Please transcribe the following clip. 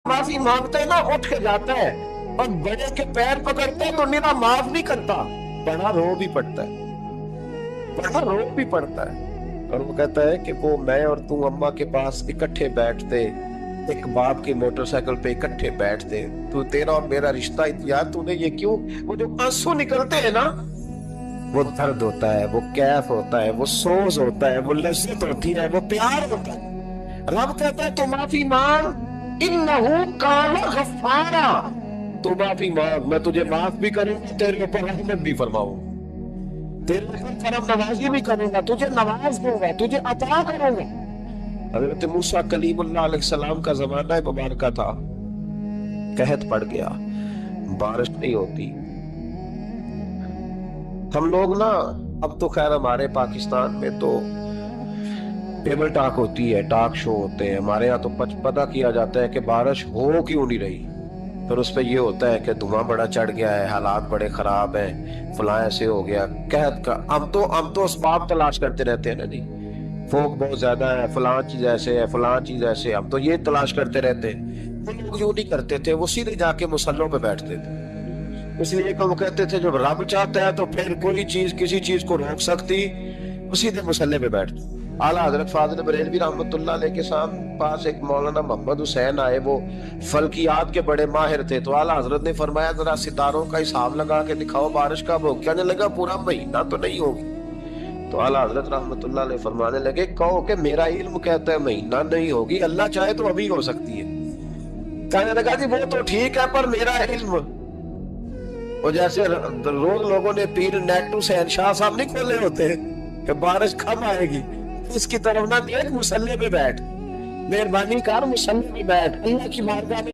माफी मांगते हैं ना, उठ के जाता है और बड़े के पैर पकड़ते हैं तो निरा माफ नहीं करता, बड़ा रो भी पड़ता है, बड़ा रो भी पड़ता है। और वो कहता है कि वो मैं और तू अम्मा के पास इकट्ठे बैठते, एक बाप की मोटरसाइकिल पे इकट्ठे बैठते, तू तेरा और मेरा रिश्ता यार तूने ये क्यों, वो जो आंसू निकलते हैं ना, वो दर्द होता है, वो कैफ होता है, वो सोज होता है, वो लज्जत होती है, वो प्यार होता है। रब कहता है तू माफी मांग, इन्नहु काना गफ्फारा, तू माफी मांग, मैं तुझे माफ भी करूंगा, तेरे ऊपर रहमत भी फरमाऊंगा, तेरे ऊपर करम नवाजी भी करूंगा, तुझे नवाज दूंगा, तुझे अता करूंगा। हजरत मूसा कलीमुल्लाह अलैहिस्सलाम का जमाना मुबारक था, कहत पड़ गया, बारिश नहीं होती। हम लोग ना, अब तो खैर हमारे पाकिस्तान में तो टेबल टॉक होती है, टॉक शो होते हैं, हमारे यहाँ तो पता किया जाता है कि बारिश हो क्यों नहीं रही, फिर उस पर ये होता है कि धुआं बड़ा चढ़ गया है, हालात बड़े खराब हैं, फलां ऐसे हो गया, कहत का हम तो असबाब तलाश करते रहते हैं ना जी, फोक बहुत ज्यादा है, फलां चीज ऐसे है, फलां चीज ऐसे, हम तो ये तलाश करते रहते हैं। वो लोग यूं नहीं करते थे, वो सीधे जाके मुसल्लों पे बैठते थे। इसलिए वो कहते थे जब रब चाहता है तो फिर कोई चीज किसी चीज को रोक सकती, वो सीधे मुसल्ले पे बैठते। आला हजरत फाजिल बरेलवी रहमतुल्लाह अलैह के पास एक मौलाना मोहम्मद हुसैन आए, वो फल्कियात के बड़े माहिर थे, तो आला हजरत ने फरमाया जरा सितारों का हिसाब लगा के दिखाओ बारिश कब हो। कहने लगा पूरा महीना तो नहीं होगी। तो आला हजरत रहमतुल्लाह अलैह फरमाने लगे कहो कि मेरा इल्म कहता है महीना नहीं होगी, अल्लाह चाहे तो अभी हो सकती है। कहने लगा जी वो तो ठीक है पर मेरा इल्म, और जैसे रोज लोगों ने पीर नेटू शहनशाह साहब नहीं खोले होते कि बारिश कब आएगी, इसकी तरफ ना देख, मुसल्ले पे बैठ, मेहरबानी कर मुसल्ले पे बैठ, अल्लाह की बारगाह में